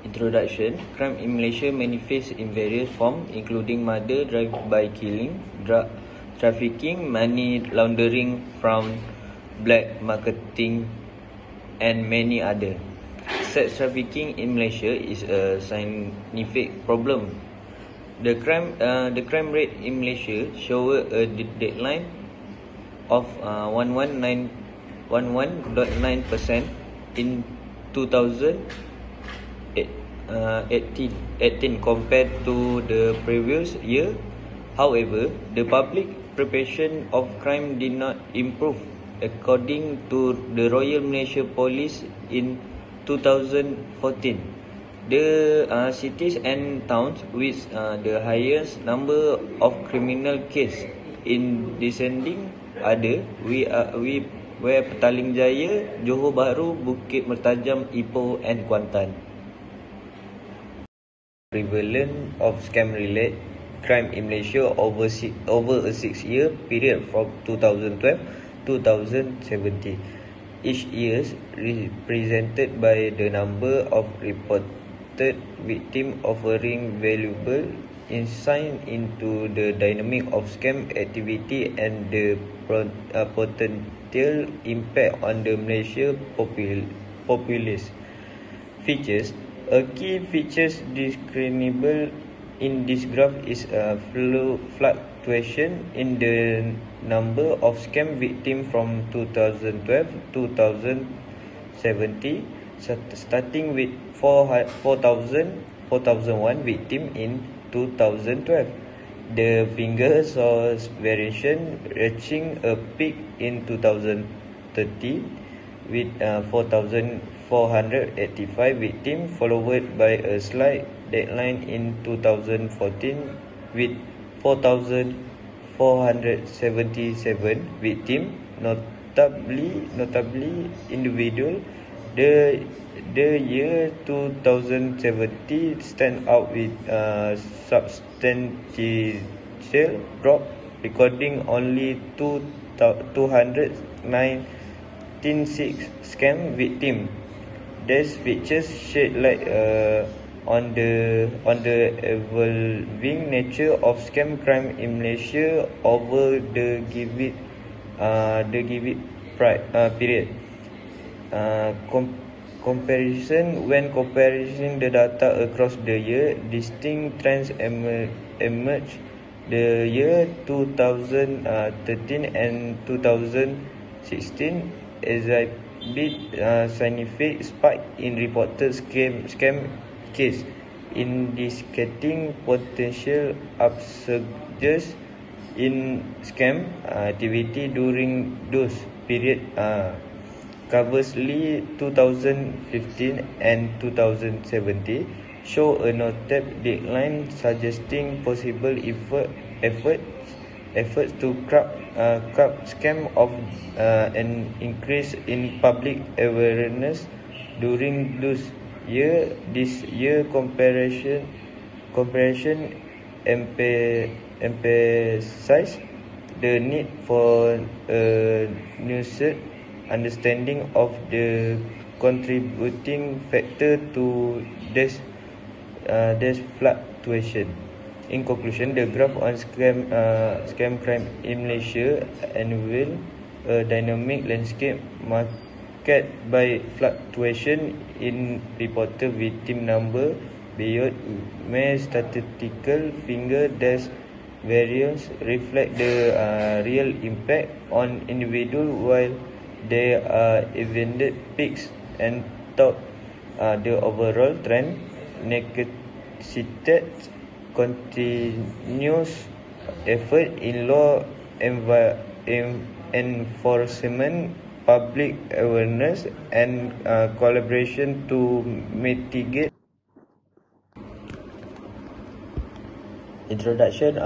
Introduction. Crime in Malaysia manifests in various forms, including murder, drive-by killing, drug trafficking, money laundering, fraud, black marketing, and many other. Sex trafficking in Malaysia is a significant problem. The crime rate in Malaysia showed a decline of 11.9% in 2018 compared to the previous year. However, the public perception of crime did not improve. According to the Royal Malaysia Police in 2014, the cities and towns with the highest number of criminal cases in descending order were Petaling Jaya, Johor Bahru, Bukit Mertajam, Ipoh and Kuantan. Prevalence of scam-related crime in Malaysia over a 6-year period from 2012 to 2017. Each year represented by the number of reported victims, offering valuable insight into the dynamic of scam activity and the potential impact on the Malaysia populace. Features. A key feature discernible in this graph is a fluctuation in the number of scam victims from 2012 to 2017, starting with 4,001 victims in 2012. The figure saw variation reaching a peak in 2013 with 4,485 victims, followed by a slight decline in 2014 with 4,477 victims, notably individual. The year 2017 stand out with a substantial drop, recording only 296 scam victims. These features shed light on the evolving nature of scam crime in Malaysia over the given period. When comparing the data across the year, distinct trends emerged. The year 2013 and 2016 exhibit significant spike in reported scam case, indicating potential upsurges in scam activity during those periods. Conversely, 2015 and 2017 show a notable decline, suggesting possible efforts to curb scam of an increase in public awareness during those years. This year comparison emphasize the need for a nuanced understanding of the contributing factor to this fluctuation. In conclusion, the graph on scam crime in Malaysia unveils a dynamic landscape marked by fluctuation in reported victim number beyond mere statistical figures. These variance reflect the real impact on individuals, while there are evident peaks and thought the overall trend necessitates continuous effort in law enforcement, public awareness, and collaboration to mitigate. Introduction.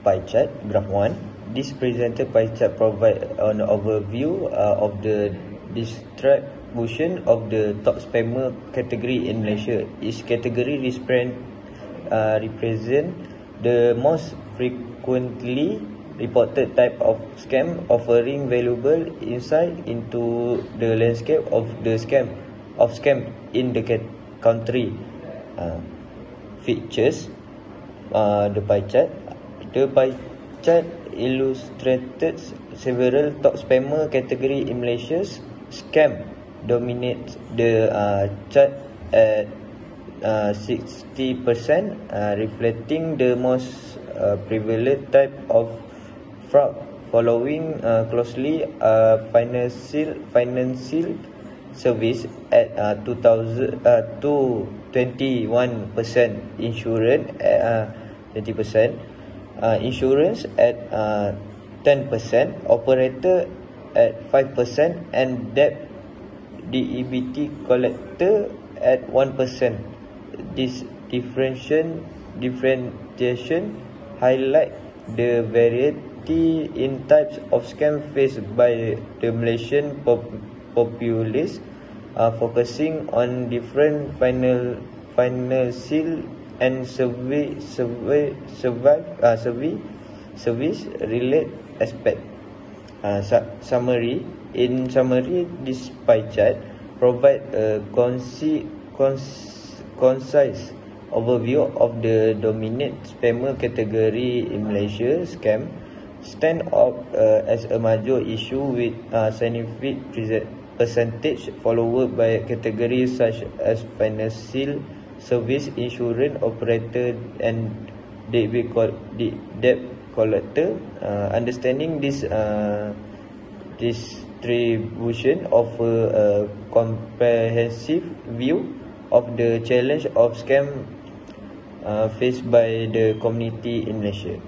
Pie chart. Graph 1. This presented pie chart provides an overview of the distribution of the top spammer category in Malaysia. Each category represent the most frequently reported type of scam, offering valuable insight into the landscape of scam in the country. Features, the pie chart. The pie chart illustrated several top spammer category in Malaysia. Scam dominates the chart at 60%, reflecting the most prevalent type of fraud. Following closely, financial service at 21%, insurance at 20%, insurance at 10%, operator at 5%, and debt DEBT collector at 1%. This differentiation highlight the variety in types of scam faced by the Malaysian populace, focusing on different financial and service related aspect. Summary. In summary, this pie chart provide a concise overview of the dominant spammer category in Malaysia. Scam stand out as a major issue with significant percentage, followed by categories such as financial service, insurance operator, and debt collector. Understanding this distribution offer a comprehensive view of the challenge of scam faced by the community in Malaysia.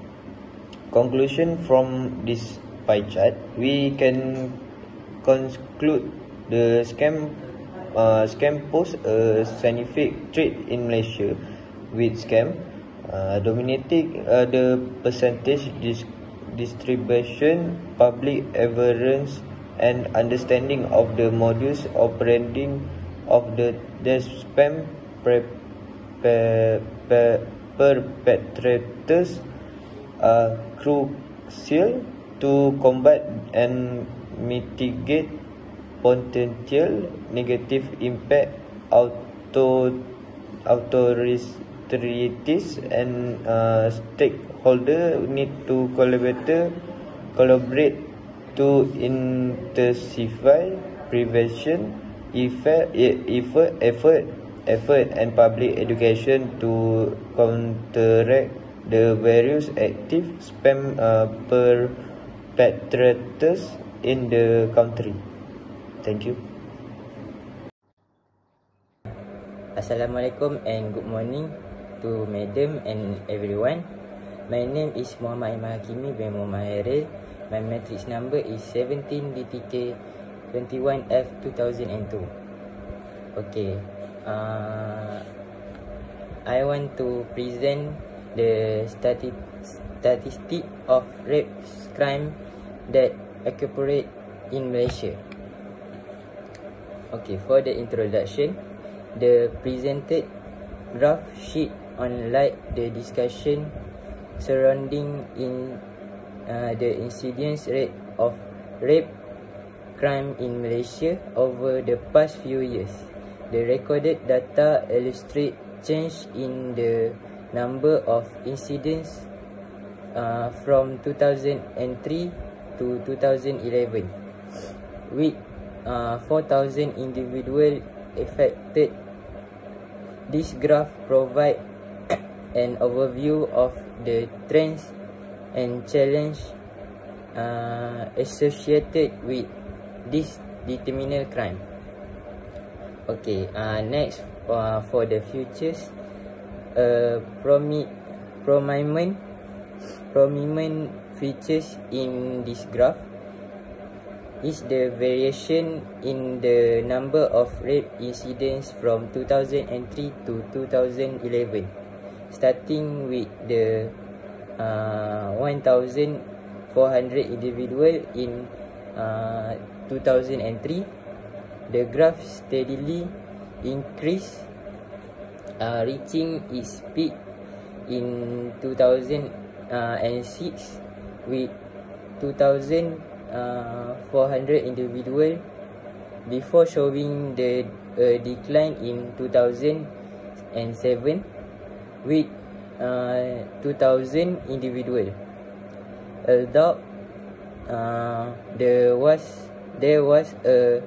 Conclusion from this pie chart, we can conclude the scam pose a significant threat in Malaysia, with scam dominating the percentage distribution. Public awareness and understanding of the modus operandi of the spam perpetrators are crucial to combat and mitigate potential negative impact. Authorities and stakeholders need to collaborate to intensify prevention effort and public education to counteract the various active spam perpetrators in the country. Thank you. Assalamualaikum and good morning to Madam and everyone. My name is Muhammad Aiman Hakimi bin Muhammad Hairil. My matrix number is 17 DTK 21F 2002. Okay, I want to present the statistic of rape crime that occur in Malaysia. Okay, for the introduction, the presented graph sheet highlight the discussion surrounding the incidence rate of rape crime in Malaysia over the past few years. The recorded data illustrate change in the number of incidents from 2003 to 2011, with 4,000 individuals affected. This graph provides an overview of the trends and challenge associated with this determinal crime. Okay, next for the futures, prominent features in this graph is the variation in the number of rape incidents from 2003 to 2011, starting with the 1,400 individual in 2003. The graph steadily increased, reaching its peak in 2006 with 2,400 individual, before showing the decline in 2010 2007 with 2,000 individual. Although there was a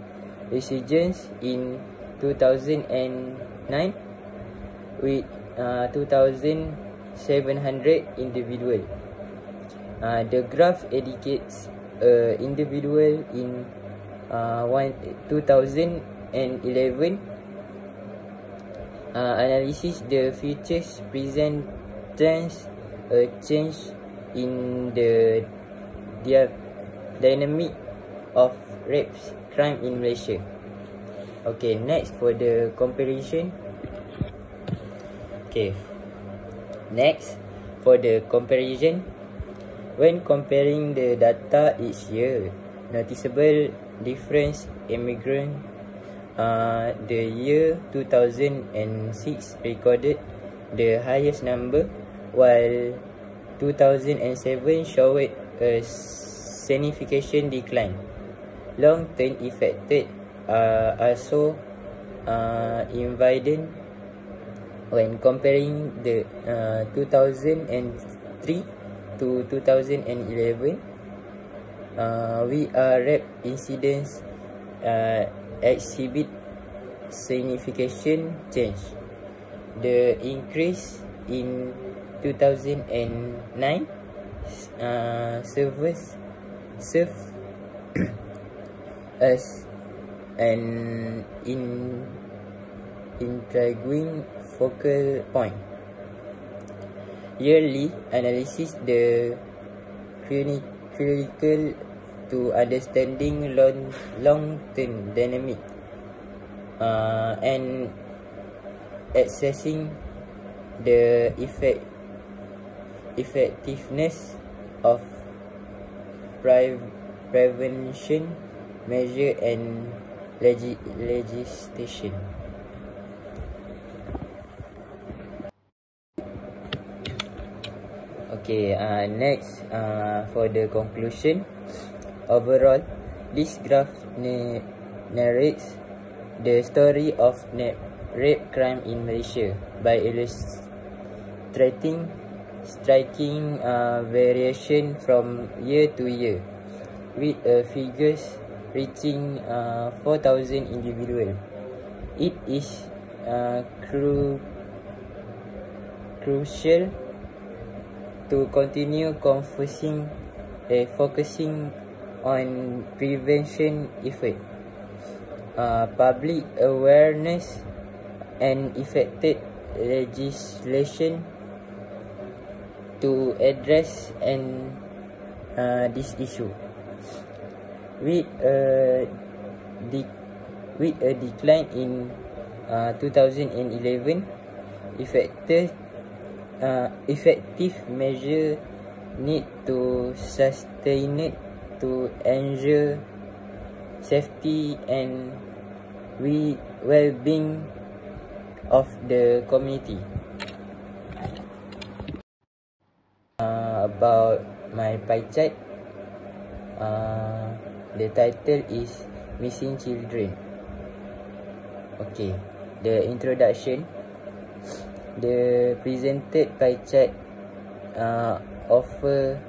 resurgence in 2009 with 2,700 individual. The graph indicates individual in 2011 analysis. The features present trends a change in the dynamic of rape crime in Malaysia. Okay, next for the comparison. Okay, next for the comparison. When comparing the data each year, noticeable difference immigrant. The year 2006 recorded the highest number, while 2007 showed a significant decline. Long-term affected are also evident when comparing the 2003 to 2011. We are rape incidents exhibit significant change. The increase in 2009 serves as an intriguing focal point. Yearly analysis the critical to understanding long-term dynamic and assessing the effectiveness of prevention measure and legislation. Okay, next for the conclusion. Overall, this graph narrates the story of rape crime in Malaysia by illustrating striking variation from year to year, with figures reaching 4,000 individual. It is crucial to continue focusing on prevention effort, public awareness, and effective legislation to address this issue. With a decline in 2011, effective measure need to sustain it to ensure safety and well-being of the community. About my pie chart, the title is Missing Children. Okay, the introduction. The presented pie chart offer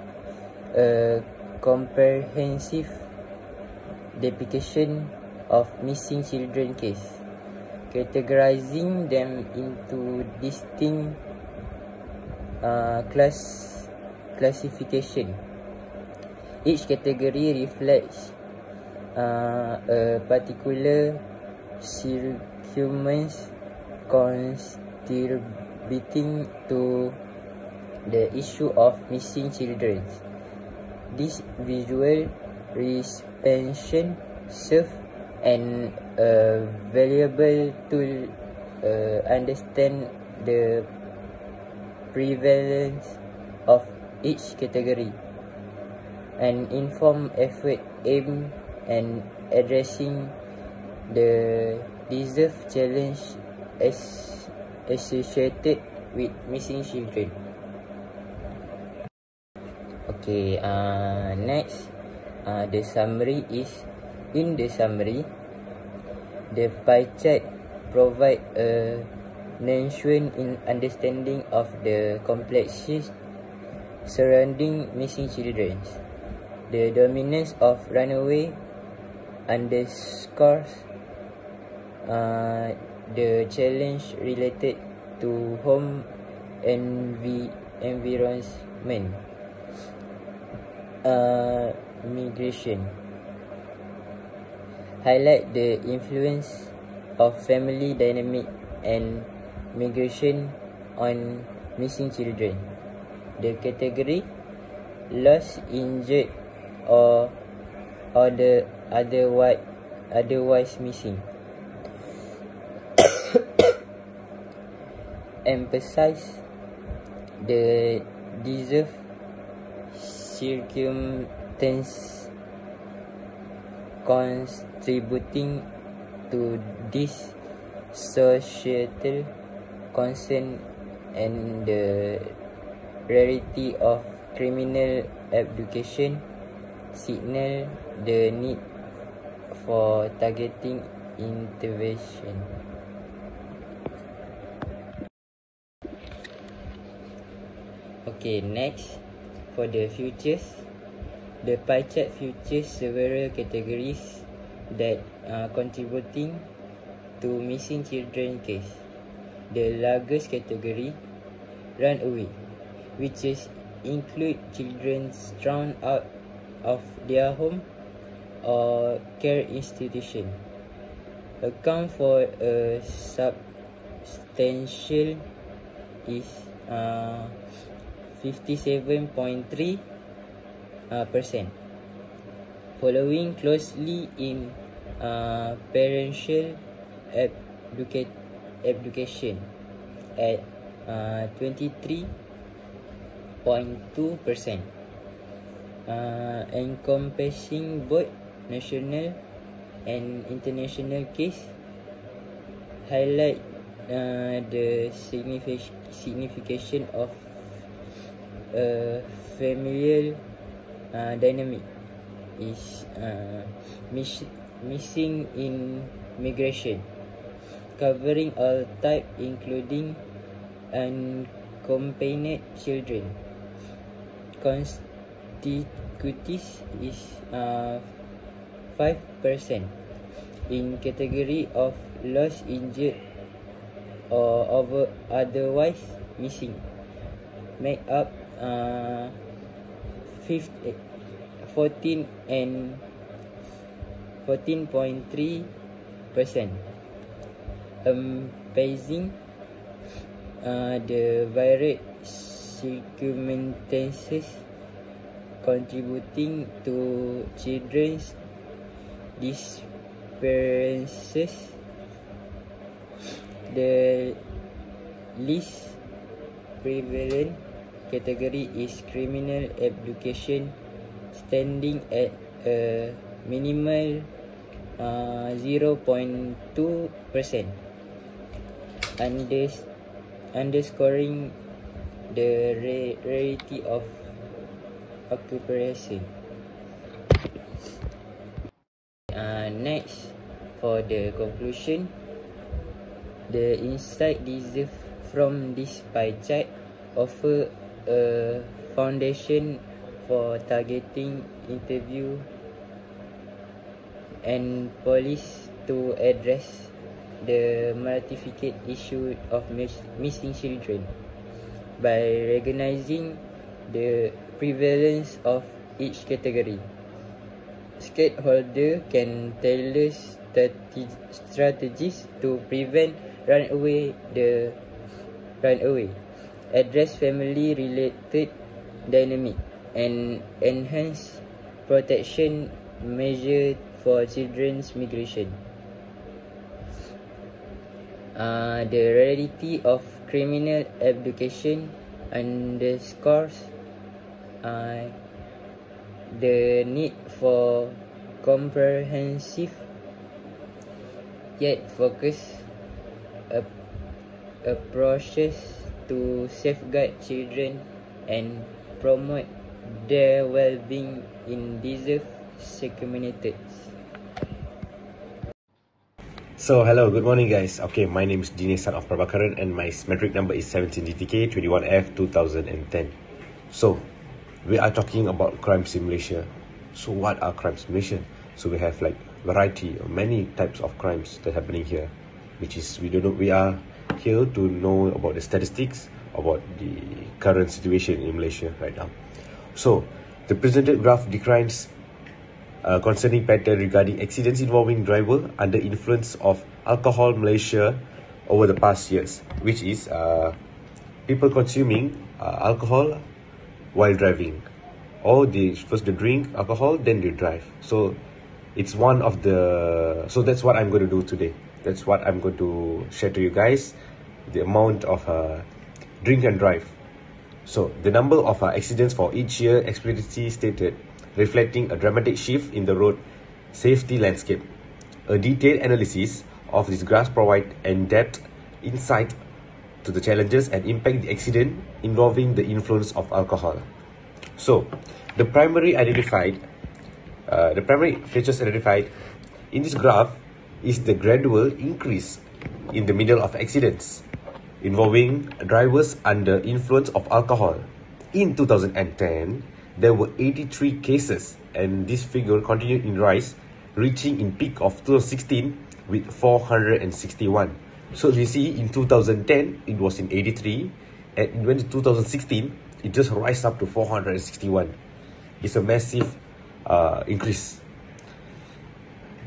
a comprehensive depiction of missing children case, categorizing them into distinct classification. Each category reflects a particular circumstance contributing to the issue of missing children. This visual representation serves an valuable tool understand the prevalence of each category. An informed effort aimed at addressing the deserved challenge associated with missing children. Okay, next, the summary is, in the summary, the pie chart provide a nuanced in understanding of the complexities surrounding missing children. The dominance of runaway underscores the challenge related to home environment, migration. Highlight the influence of family dynamic and migration on missing children. The category lost, injured, or otherwise missing emphasize the deserved circumstance contributing to this societal concern and the rarity of criminal education signal the need for targeting intervention. Okay, next, for the futures, the pie chart features several categories that are contributing to missing children case. The largest category, runaway, which include children thrown out of their home or care institution, account for a substantial is 57.3%. Following closely in parental education at 23.2%, encompassing both national and international case. Highlight the signification of familial dynamic is missing in migration, covering all type including unaccompanied children. Constitutes is 5% in category of lost, injured, or otherwise missing, make up 14 and 14.3%, emphasizing the varied circumstances contributing to children's disappearances. The least prevalent category is criminal education, standing at a minimal 0.2%, underscoring the rarity of occupation. Next, for the conclusion, the insight deserved from this pie chart offer a foundation for targeting interview and police to address the multifaceted issue of missing children by recognizing the prevalence of each category. Stakeholders can tailor strategies to prevent runaway, address family-related dynamic, and enhance protection measures for children's migration. The rarity of criminal education underscores the need for comprehensive yet focused approaches to safeguard children and promote their well-being in deserved communities. So hello, good morning guys. Okay, my name is Dinesh son of Prabhakaran and my metric number is 17DTK 21F 2010. So we are talking about crimes in Malaysia. So what are crimes in Malaysia? So we have like variety of many types of crimes that are happening here, which is we don't know. We are here to know about the statistics about the current situation in Malaysia right now. So the presented graph declines concerning pattern regarding accidents involving driver under influence of alcohol Malaysia over the past years, which is people consuming alcohol while driving, or they first they drink alcohol then they drive. So it's one of the, so that's what I'm going to do today. That's what I'm going to share to you guys, the amount of drink and drive. So the number of accidents for each year explicitly stated, reflecting a dramatic shift in the road safety landscape. A detailed analysis of this graph provides in-depth insight to the challenges and impact the accident involving the influence of alcohol. So, the primary features identified in this graph is the gradual increase in the middle of accidents involving drivers under influence of alcohol. In 2010, there were 83 cases, and this figure continued in rise, reaching in peak of 2016 with 461. So you see, in 2010 it was in 83, and it went to 2016, it just rise up to 461. It's a massive increase.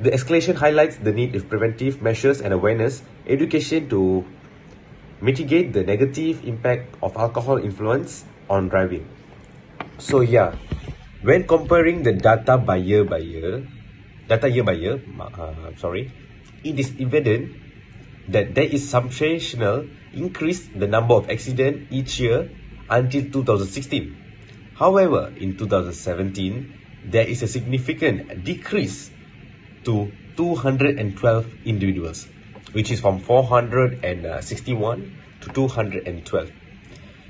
The escalation highlights the need of preventive measures and awareness, education to mitigate the negative impact of alcohol influence on driving. So yeah, when comparing the data year by year, it is evident that there is substantial increase the number of accidents each year until 2016. However, in 2017, there is a significant decrease to 212 individuals, which is from 461 to 212.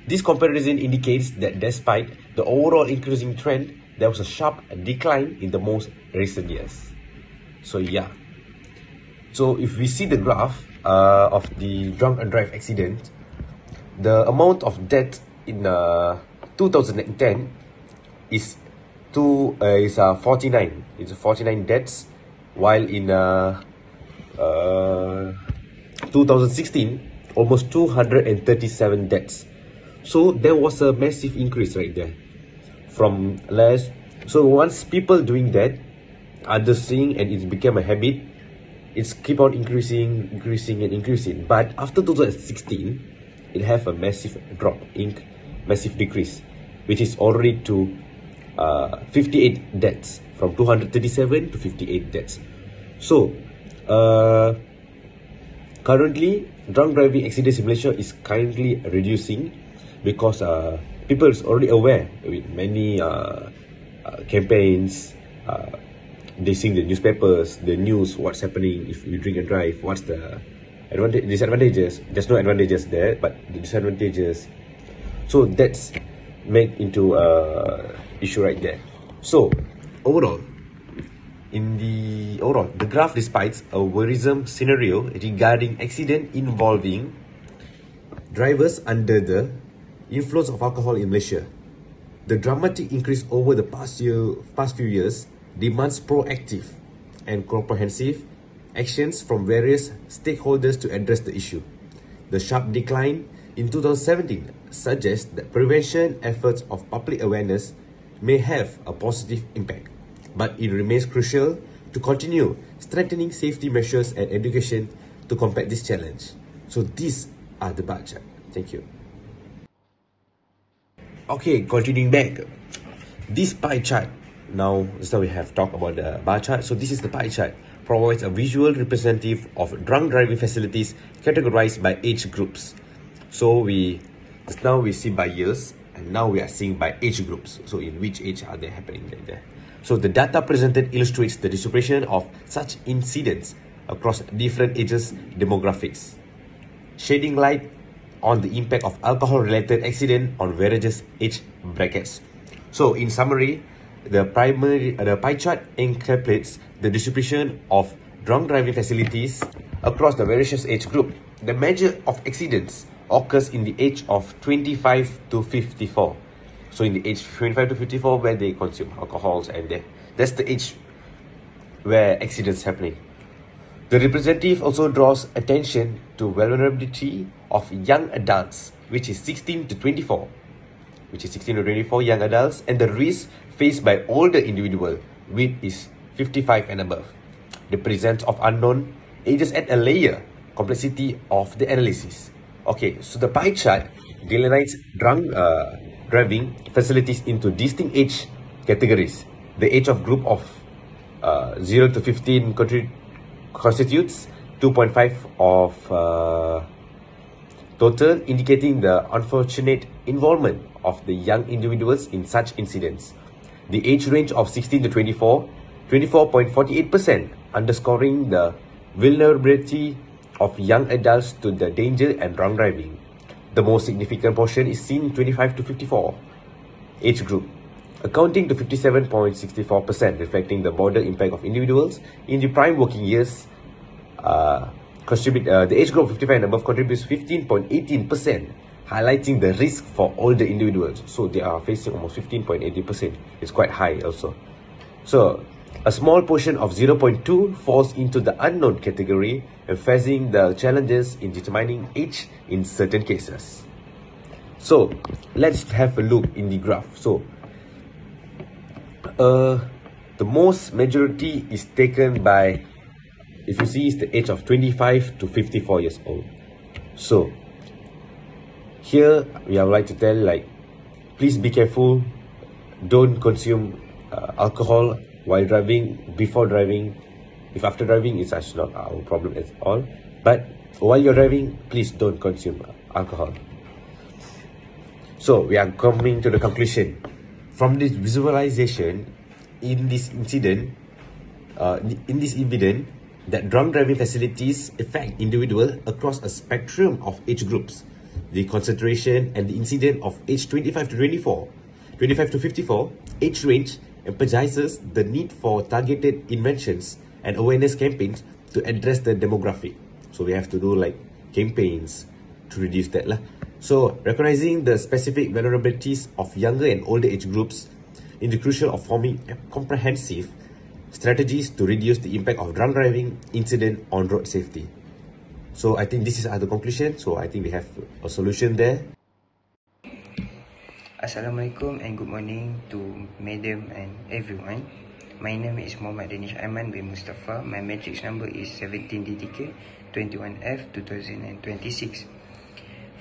This comparison indicates that despite the overall increasing trend, there was a sharp decline in the most recent years. So yeah. So if we see the graph of the drunk and drive accident, the amount of death in 2010 is 49. It's 49 deaths, while in 2016, almost 237 deaths. So there was a massive increase right there from last. So once people doing that, others seeing, and it became a habit, it's keep on increasing. But after 2016, it have a massive drop, massive decrease, which is already to 58 deaths, from 237 to 58 deaths. So currently, drunk driving accidents in Malaysia is currently reducing, because people is already aware with many campaigns. They see the newspapers, the news, what's happening if you drink and drive, what's the disadvantages. There's no advantages there, but the disadvantages. So that's make into issue right there. So overall, the graph displays a worrisome scenario regarding accident involving drivers under the influence of alcohol in Malaysia. The dramatic increase over the past few years demands proactive and comprehensive actions from various stakeholders to address the issue. The sharp decline in 2017 suggests that prevention efforts of public awareness may have a positive impact, but it remains crucial to continue strengthening safety measures and education to combat this challenge. So these are the bar chart. Thank you. Okay, continuing back. This pie chart, now we have talked about the bar chart. So this is the pie chart, provides a visual representative of drunk driving facilities categorized by age groups. So just now we see by years, and now we are seeing by age groups. So in which age are they happening right there? So the data presented illustrates the distribution of such incidents across different ages demographics, shedding light on the impact of alcohol-related accident on various age brackets. So in summary, the pie chart encapsulates the distribution of drunk driving facilities across the various age group. The measure of accidents occurs in the age of 25 to 54. So in the age 25 to 54 where they consume alcohols, and that's the age where accidents happening. The representative also draws attention to vulnerability of young adults, which is 16 to 24 young adults, and the risk faced by older individual, which is 55 and above. The presence of unknown ages add a layer complexity of the analysis. Okay, so the pie chart delineates drunk driving facilities into distinct age categories. The age of group of 0 to 15 constitutes 2.5 of total, indicating the unfortunate involvement of the young individuals in such incidents. The age range of 16 to 24, 24.48%, underscoring the vulnerability of young adults to the danger and drunk driving. The most significant portion is seen in 25 to 54 age group, accounting to 57.64%, reflecting the broader impact of individuals in the prime working years. The age group of 55 and above contributes 15.18%, highlighting the risk for older individuals. So they are facing almost 15.80%. It's quite high also. So a small portion of 0.2 falls into the unknown category, emphasizing the challenges in determining age in certain cases. So let's have a look in the graph. So the most majority is taken by, if you see, is the age of 25 to 54 years old. So here we would like to tell, like, please be careful, don't consume alcohol while driving, before driving. If after driving, it's actually not our problem at all, but while you're driving, please don't consume alcohol. So we are coming to the conclusion. From this visualization, in this incident, in this evidence, that drunk driving facilities affect individuals across a spectrum of age groups. The concentration and the incidence of age 25 to 24, 25 to 54 age range emphasizes the need for targeted interventions and awareness campaigns to address the demographic. So we have to do like campaigns to reduce that lah. So recognizing the specific vulnerabilities of younger and older age groups is the crucial of forming comprehensive strategies to reduce the impact of drunk driving incident on road safety. So I think this is the conclusion. So I think we have a solution there. Assalamualaikum and good morning to Madam and everyone. My name is Danish Aiman bin Mustafa. My matrix number is 17DTK 21F 2026.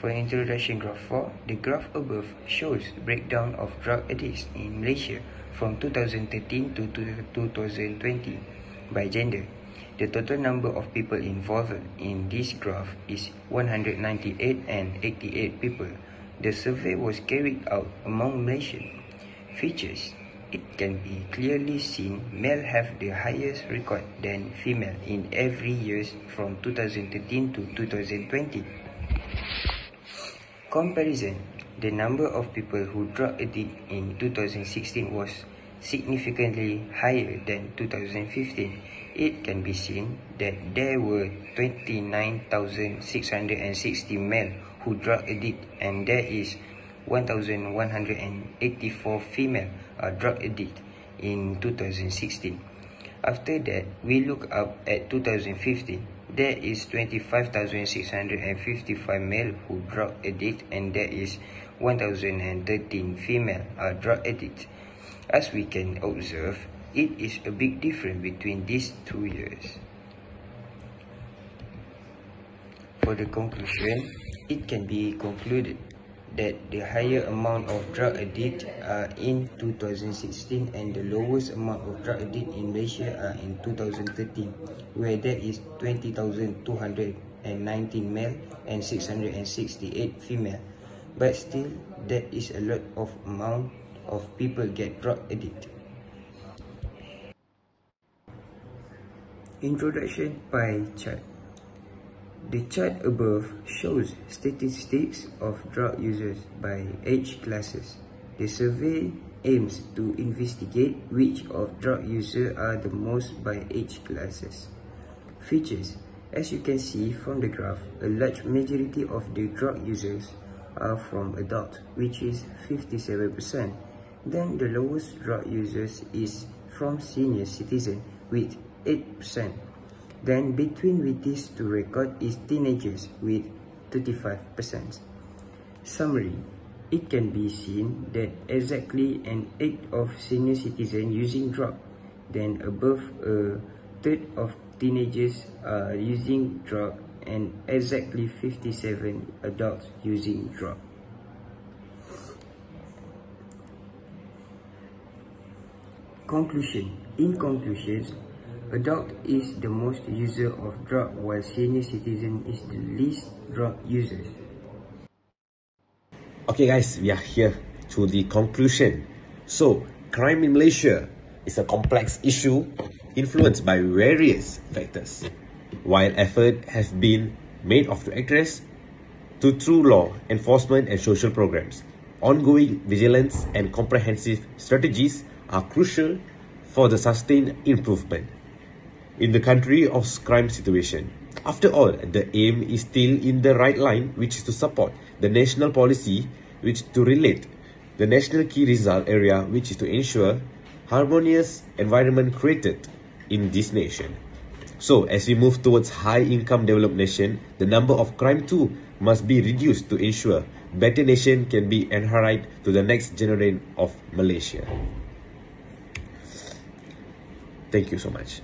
For introduction graph 4, the graph above shows breakdown of drug addicts in Malaysia from 2013 to 2020 by gender. The total number of people involved in this graph is 198 and 88 people. The survey was carried out among Malaysians. Features: it can be clearly seen male have the highest record than female in every years from 2013 to 2020. Comparison: the number of people who drug addict in 2016 was significantly higher than 2015. It can be seen that there were 29,660 male who drug addict, and there is 1,184 female drug addict in 2016. After that, we look up at 2015. There is 25,655 male who drug addict, and there is 1,013 female drug addict. As we can observe, it is a big difference between these 2 years. For the conclusion, it can be concluded that the higher amount of drug addict are in 2016 and the lowest amount of drug addict in Malaysia are in 2013, where there is 20,219 male and 668 female. But still, there is a lot of amount of people get drug addict. Introduction pie chart. The chart above shows statistics of drug users by age classes. The survey aims to investigate which of drug users are the most by age classes. Features: As you can see from the graph, a large majority of the drug users are from adults, which is 57%. Then the lowest drug users is from senior citizens with 8%. Then between with these two records is teenagers with 35%. Summary: it can be seen that exactly an eighth of senior citizens using drug, then above a third of teenagers are using drug, and exactly 57 adults using drug. Conclusion. In conclusion, adult is the most user of drug while senior citizen is the least drug users. Okay guys, we are here to the conclusion. So, crime in Malaysia is a complex issue influenced by various factors. While effort has been made to address through law enforcement and social programs, ongoing vigilance and comprehensive strategies are crucial for the sustained improvement in the country of crime situation. After all, the aim is still in the right line, which is to support the national policy, which to relate the national key result area, which is to ensure harmonious environment created in this nation. So, as we move towards high-income developed nation, the number of crime too must be reduced to ensure better nation can be inherited to the next generation of Malaysia. Thank you so much.